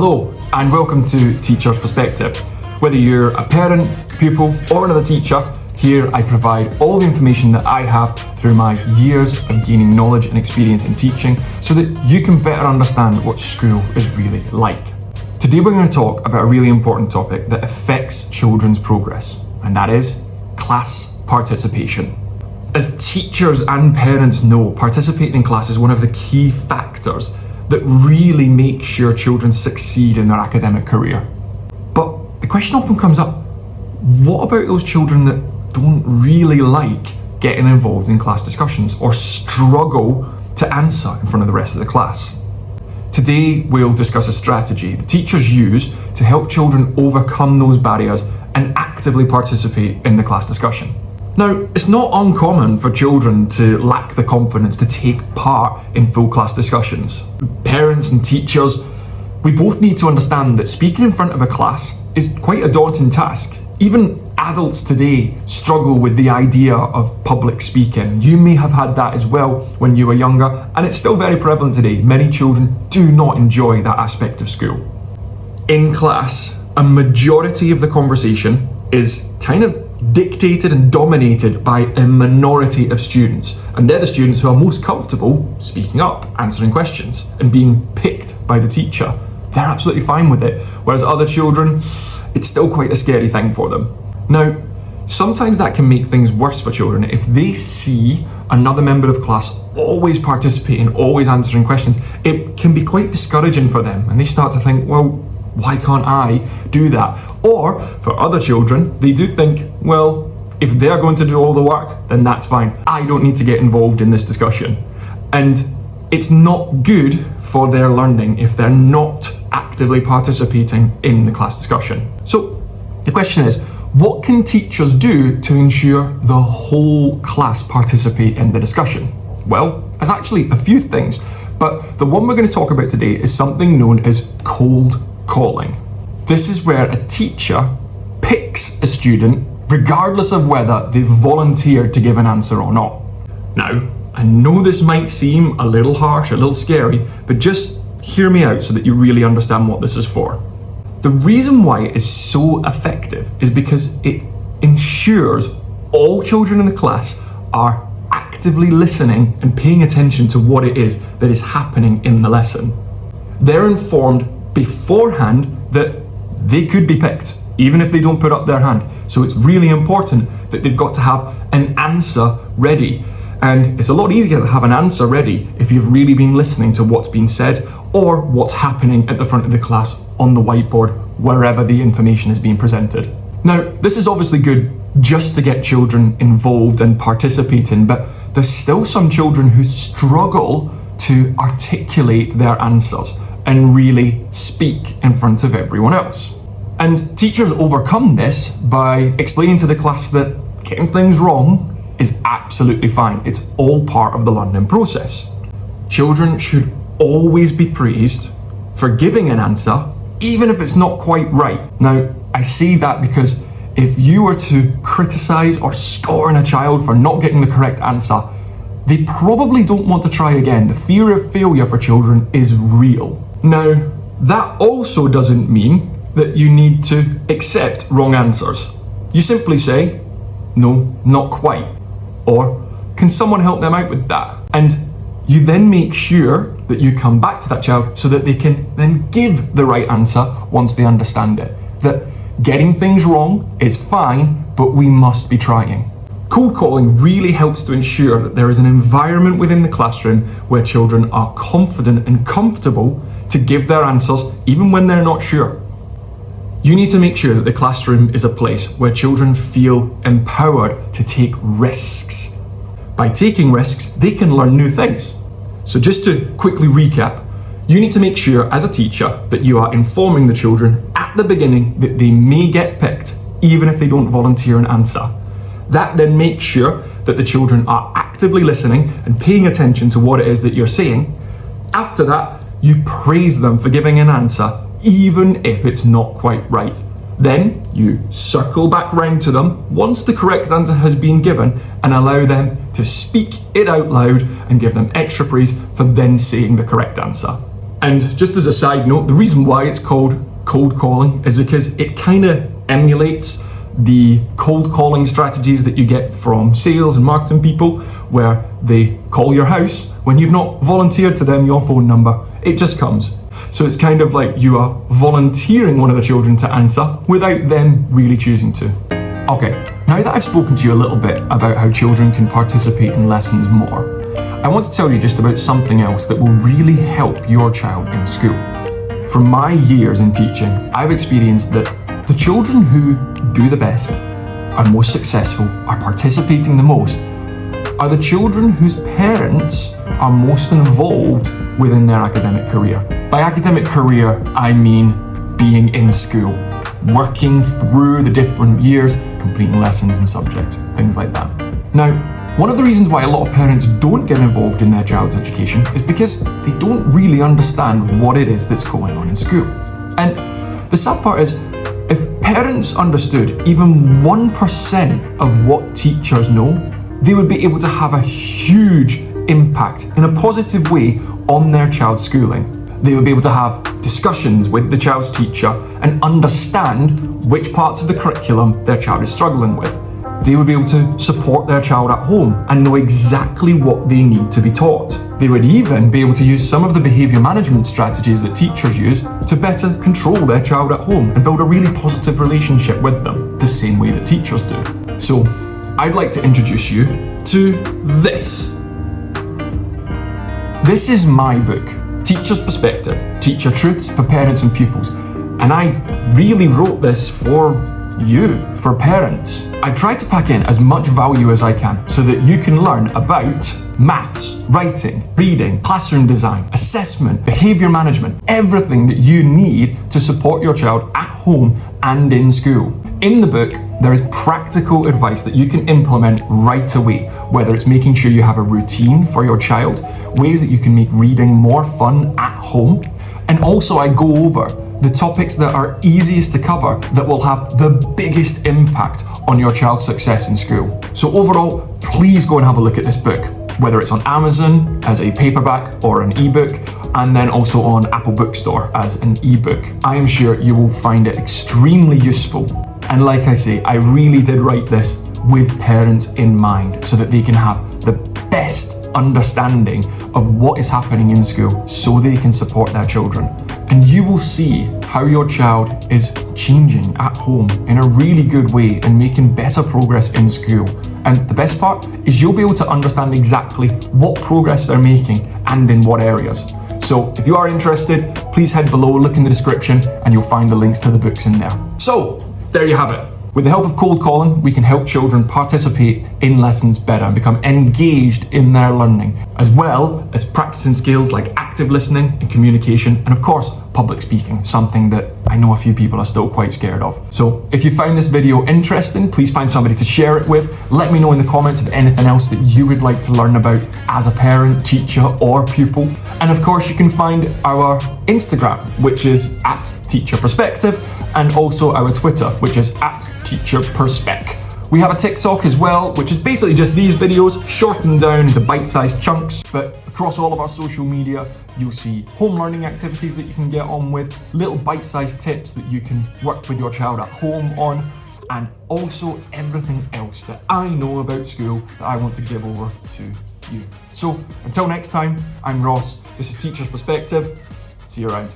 Hello and welcome to Teacher's Perspective. Whether you're a parent, pupil or another teacher, here I provide all the information that I have through my years of gaining knowledge and experience in teaching so that you can better understand what school is really like. Today we're going to talk about a really important topic that affects children's progress, and that is class participation. As teachers and parents know, participating in class is one of the key factors that really make sure children succeed in their academic career. But the question often comes up, what about those children that don't really like getting involved in class discussions or struggle to answer in front of the rest of the class? Today we'll discuss a strategy that teachers use to help children overcome those barriers and actively participate in the class discussion. Now, it's not uncommon for children to lack the confidence to take part in full class discussions. Parents and teachers, we both need to understand that speaking in front of a class is quite a daunting task. Even adults today struggle with the idea of public speaking. You may have had that as well when you were younger, and it's still very prevalent today. Many children do not enjoy that aspect of school. In class, a majority of the conversation is kind of dictated and dominated by a minority of students, and they're the students who are most comfortable speaking up, answering questions and being picked by the teacher. They're absolutely fine with it, whereas other children, it's still quite a scary thing for them. Now, sometimes that can make things worse for children if they see another member of class always participating, always answering questions. It can be quite discouraging for them, and they start to think, well, why can't I do that? Or for other children, they do think, well, if they're going to do all the work, then that's fine. I don't need to get involved in this discussion. And it's not good for their learning if they're not actively participating in the class discussion. So the question is, what can teachers do to ensure the whole class participate in the discussion? Well, there's actually a few things, but the one we're going to talk about today is something known as cold calling. This is where a teacher picks a student regardless of whether they've volunteered to give an answer or not. Now, I know this might seem a little harsh, a little scary, but just hear me out so that you really understand what this is for. The reason why it is so effective is because it ensures all children in the class are actively listening and paying attention to what it is that is happening in the lesson. They're informed beforehand that they could be picked, even if they don't put up their hand. So it's really important that they've got to have an answer ready. And it's a lot easier to have an answer ready if you've really been listening to what's been said or what's happening at the front of the class on the whiteboard, wherever the information is being presented. Now, this is obviously good just to get children involved and participating, but there's still some children who struggle to articulate their answers and really speak in front of everyone else. And teachers overcome this by explaining to the class that getting things wrong is absolutely fine. It's all part of the learning process. Children should always be praised for giving an answer, even if it's not quite right. Now, I say that because if you were to criticize or scorn a child for not getting the correct answer, they probably don't want to try again. The fear of failure for children is real. Now, that also doesn't mean that you need to accept wrong answers. You simply say, no, not quite. Or, can someone help them out with that? And you then make sure that you come back to that child so that they can then give the right answer once they understand it. That getting things wrong is fine, but we must be trying. Cold calling really helps to ensure that there is an environment within the classroom where children are confident and comfortable to give their answers even when they're not sure. You need to make sure that the classroom is a place where children feel empowered to take risks. By taking risks, they can learn new things. So just to quickly recap, you need to make sure as a teacher that you are informing the children at the beginning that they may get picked, even if they don't volunteer an answer. That then makes sure that the children are actively listening and paying attention to what it is that you're saying. After that, you praise them for giving an answer, even if it's not quite right. Then you circle back round to them once the correct answer has been given and allow them to speak it out loud and give them extra praise for then saying the correct answer. And just as a side note, the reason why it's called cold calling is because it kind of emulates the cold calling strategies that you get from sales and marketing people, where they call your house when you've not volunteered to them your phone number. It just comes. So it's kind of like you are volunteering one of the children to answer without them really choosing to. Okay, now that I've spoken to you a little bit about how children can participate in lessons more, I want to tell you just about something else that will really help your child in school. From my years in teaching, I've experienced that the children who do the best, are most successful, are participating the most, are the children whose parents are most involved within their academic career. By academic career, I mean being in school, working through the different years, completing lessons and subjects, things like that. Now, one of the reasons why a lot of parents don't get involved in their child's education is because they don't really understand what it is that's going on in school. And the sad part is, if parents understood even 1% of what teachers know, they would be able to have a huge impact in a positive way on their child's schooling. They would be able to have discussions with the child's teacher and understand which parts of the curriculum their child is struggling with. They would be able to support their child at home and know exactly what they need to be taught. They would even be able to use some of the behaviour management strategies that teachers use to better control their child at home and build a really positive relationship with them, the same way that teachers do. So, I'd like to introduce you to this. This is my book, Teacher's Perspective, Teacher Truths for Parents and Pupils. And I really wrote this for you, for parents. I've tried to pack in as much value as I can so that you can learn about maths, writing, reading, classroom design, assessment, behaviour management, everything that you need to support your child at home and in school. In the book, there is practical advice that you can implement right away, whether it's making sure you have a routine for your child, ways that you can make reading more fun at home, and also I go over the topics that are easiest to cover that will have the biggest impact on your child's success in school. So overall, please go and have a look at this book, whether it's on Amazon as a paperback or an ebook, and then also on Apple Bookstore as an ebook. I am sure you will find it extremely useful. And like I say, I really did write this with parents in mind so that they can have the best understanding of what is happening in school so they can support their children. And you will see how your child is changing at home in a really good way and making better progress in school. And the best part is you'll be able to understand exactly what progress they're making and in what areas. So if you are interested, please head below, look in the description, and you'll find the links to the books in there. So there you have it. With the help of cold calling, we can help children participate in lessons better and become engaged in their learning, as well as practicing skills like active listening and communication, and of course, public speaking, something that I know a few people are still quite scared of. So if you found this video interesting, please find somebody to share it with. Let me know in the comments of anything else that you would like to learn about as a parent, teacher, or pupil. And of course, you can find our Instagram, which is @TeacherPerspective, and also our Twitter, which is @TeacherPerspec. We have a TikTok as well, which is basically just these videos shortened down into bite-sized chunks. But across all of our social media, you'll see home learning activities that you can get on with, little bite-sized tips that you can work with your child at home on, and also everything else that I know about school that I want to give over to you. So until next time, I'm Ross. This is Teacher's Perspective. See you around.